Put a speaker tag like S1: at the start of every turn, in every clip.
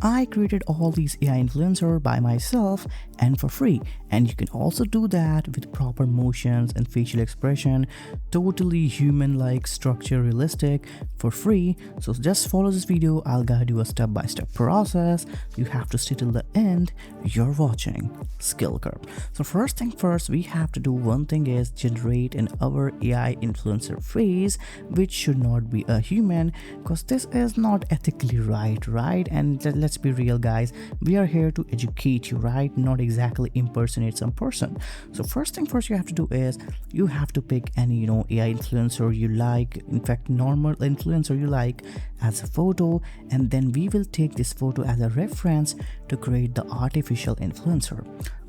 S1: I created all these AI influencer by myself and for free, and you can also do that with proper motions and facial expression, totally human-like structure, realistic, for free. So just follow this video, I'll guide you a step-by-step process. You have to stay till the end. You're watching Skill Curve. So first thing first, we have to do one thing is generate an our AI influencer face, which should not be a human, because this is not ethically right? And let's be real, guys, we are here to educate you, right? Not exactly impersonate some person. So first thing first you have to do is you have to pick any AI influencer you like, in fact normal influencer you like, as a photo, and then we will take this photo as a reference to create the artificial influencer.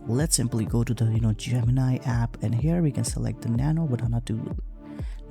S1: Let's simply go to the Gemini app, and here we can select the nano banana tool.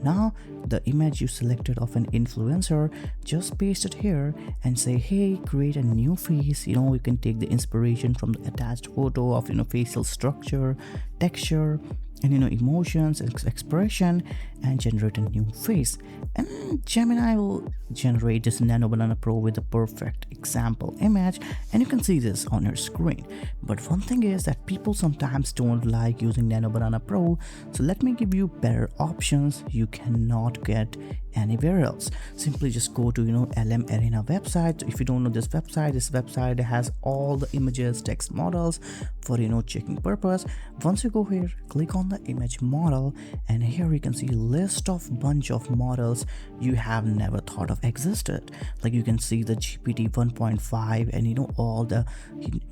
S1: Now the image you selected of an influencer, just paste it here and say, hey, create a new face. You can take the inspiration from the attached photo of facial structure, texture, and emotions and expression, and generate a new face. And Gemini will generate this Nano Banana Pro with a perfect example image, and you can see this on your screen. But one thing is that people sometimes don't like using Nano Banana Pro, so let me give you better options you cannot get anywhere else. Simply just go to LM Arena website. If you don't know this website has all the images, text models for checking purpose. Once you go here, click on the image model, and here you can see a list of bunch of models you have never thought of existed. Like you can see the GPT 1.5, and all the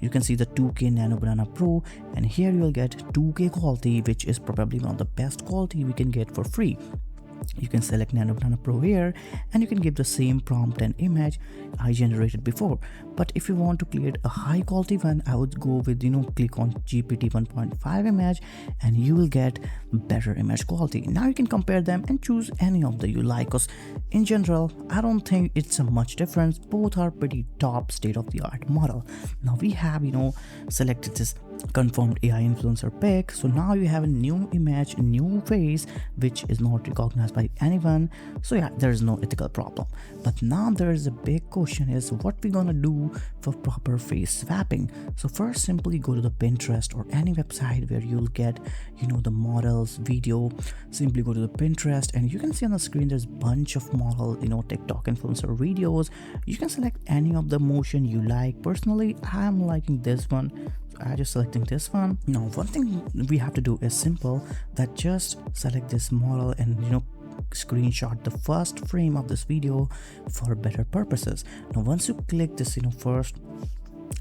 S1: you can see the 2K Nano Banana Pro, and here you'll get 2K quality, which is probably one of the best quality we can get for free. You can select Nano Banana Pro here, and you can give the same prompt and image I generated before. But if you want to create a high quality one, I would go with click on GPT 1.5 image, and you will get better image quality. Now you can compare them and choose any of the you like, because in general I don't think it's a much difference. Both are pretty top state-of-the-art model. Now we have selected this confirmed AI influencer pic, so now you have a new image, a new face, which is not recognized by anyone. So yeah, there is no ethical problem. But now there is a big question is what we're gonna do for proper face swapping. So first, simply go to the Pinterest or any website where you'll get the models video. Simply go to the Pinterest, and you can see on the screen there's bunch of model TikTok influencer videos. You can select any of the motion you like. Personally, I'm liking this one, I just selecting this one. Now one thing we have to do is simple, that just select this model and screenshot the first frame of this video for better purposes. Now once you click this first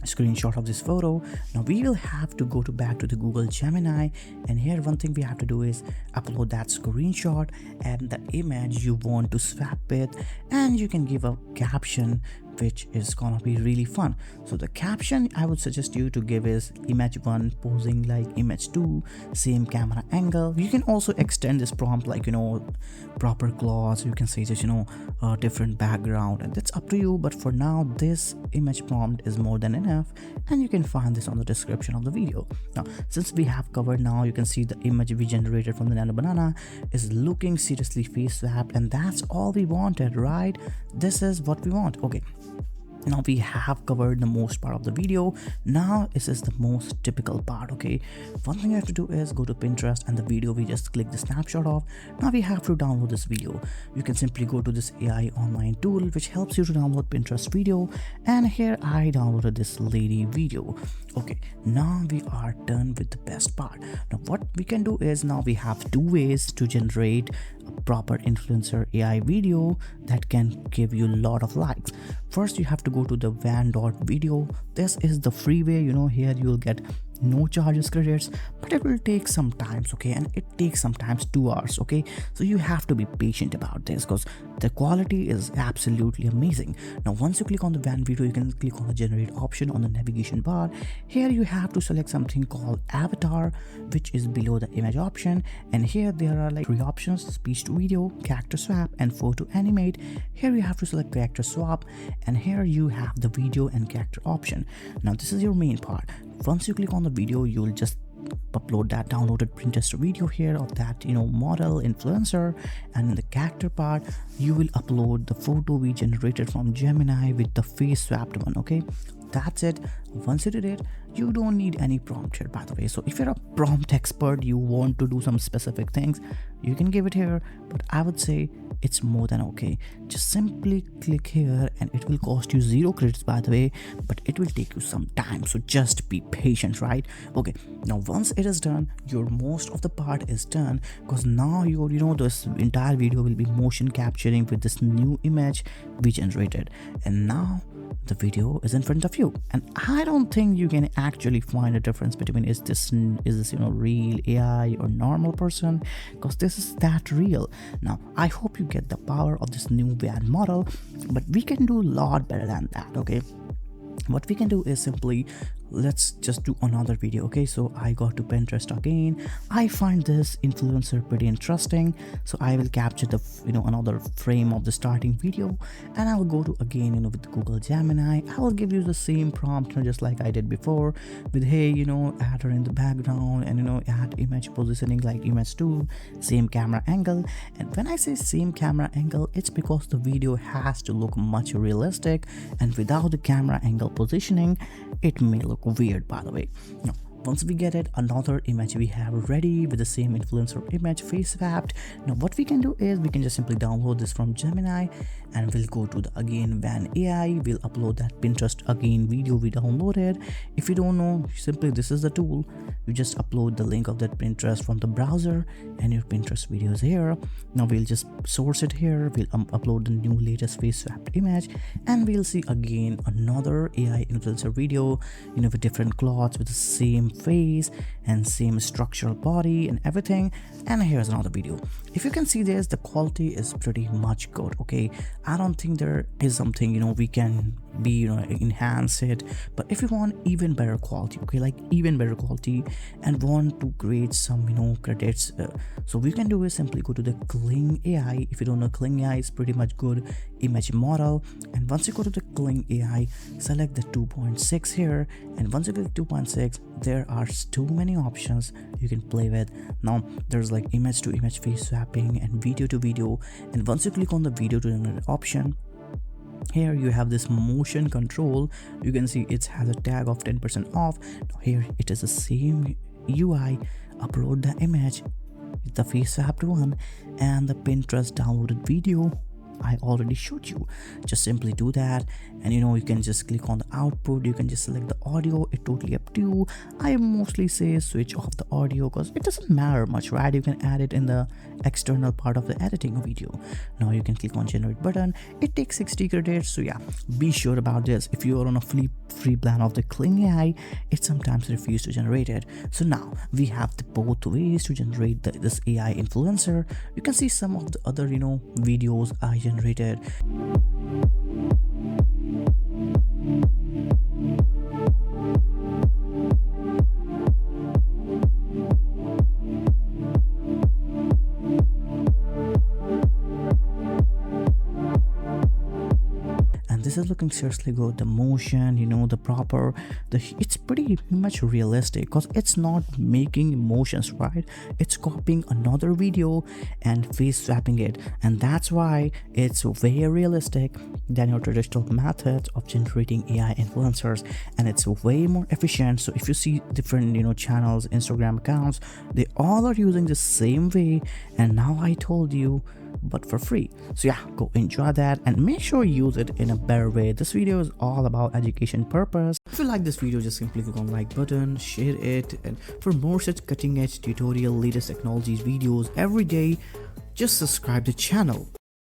S1: screenshot of this photo, now we will have to go back to the Google Gemini, and here one thing we have to do is upload that screenshot and the image you want to swap with, and you can give a caption which is gonna be really fun. So the caption I would suggest you to give is image 1 posing like image 2, same camera angle. You can also extend this prompt like proper claws, you can say just different background, and that's up to you. But for now this image prompt is more than enough, and you can find this on the description of the video. Now since we have covered, now you can see the image we generated from the Nano Banana is looking seriously face swapped, and that's all we wanted, right? This is what we want. Okay, now we have covered the most part of the video. Now this is the most typical part. Okay, one thing you have to do is go to Pinterest, and the video we just click the snapshot of. Now we have to download this video. You can simply go to this AI online tool which helps you to download Pinterest video, and here I downloaded this lady video. Okay, now we are done with the best part. Now what we can do is, now we have two ways to generate a proper influencer AI video that can give you a lot of likes. First, you have to go to the van.video. This is the free way. Here you'll get no charges credits, but it will take some time, okay, and it takes sometimes 2 hours. Okay, so you have to be patient about this because the quality is absolutely amazing. Now once you click on the van video, you can click on the generate option on the navigation bar. Here you have to select something called avatar, which is below the image option, and here there are like 3 options: speech to video, character swap, and photo animate. Here you have to select character swap, and here you have the video and character option. Now this is your main part. Once you click on the video, you'll just upload that downloaded Pinterest video here of that model influencer, and in the character part you will upload the photo we generated from Gemini with the face swapped one. Okay, that's it. Once you did it, you don't need any prompt here, by the way. So if you're a prompt expert, you want to do some specific things, you can give it here, but I would say it's more than okay. Just simply click here, and it will cost you 0 credits, by the way, but it will take you some time, so just be patient, right? Okay, now once it is done, your most of the part is done, because now your this entire video will be motion capturing with this new image we generated, and now the video is in front of you, and I don't think you can actually find a difference between is this real AI or normal person, because this is that real. Now I hope you get the power of this new VAN model, but we can do a lot better than that. Okay, what we can do is simply let's just do another video. Okay, so I got to Pinterest again. I find this influencer pretty interesting, so I will capture the another frame of the starting video, and I will go to again with Google Gemini. I will give you the same prompt just like I did before with hey add her in the background, and add image positioning like image 2, same camera angle. And when I say same camera angle, it's because the video has to look much realistic, and without the camera angle positioning it may look weird, by the way. Now once we get it, another image we have ready with the same influencer image face swapped. Now what we can do is we can just simply download this from Gemini, and we'll go to the again VAN AI. We'll upload that Pinterest again video we downloaded. If you don't know, simply this is the tool. You just upload the link of that Pinterest from the browser, and your Pinterest video is here. Now we'll just source it here. We'll upload the new latest face swapped image, and we'll see again another AI influencer video with different clothes with the same face and same structural body and everything. And here's another video. If you can see this, the quality is pretty much good. Okay, I don't think there is something we can be enhance it, but if you want even better quality, okay, like even better quality, and want to create some credits, so we can do is simply go to the Kling AI. If you don't know, Kling AI is pretty much good image model, and once you go to the Kling AI, select the 2.6 here, and once you click 2.6, there are too many options you can play with. Now there's like image to image face swapping and video to video, and once you click on the video to another option, here you have this motion control. You can see it has a tag of 10% off. Now here it is the same UI. Upload the image, the face swapped one, and the Pinterest downloaded video I already showed you. Just simply do that, and you can just click on the output. You can just select the audio. It's totally up to you. I mostly say switch off the audio because it doesn't matter much, right? You can add it in the external part of the editing video. Now you can click on generate button. It takes 60 credits, so yeah, be sure about this. If you are on a free plan of the Kling AI, it sometimes refuses to generate it. So now we have the both ways to generate this AI influencer. You can see some of the other videos I generated. This is looking seriously good. The motion, it's pretty much realistic because it's not making emotions, right? It's copying another video and face swapping it, and that's why it's way realistic than your traditional methods of generating AI influencers, and it's way more efficient. So if you see different channels, Instagram accounts, they all are using the same way, and now I told you, but for free. So yeah, go enjoy that and make sure you use it in a better way. This video is all about education purpose. If you like this video, just simply click on like button, share it, and for more such cutting edge tutorial, latest technologies videos every day, just subscribe the channel.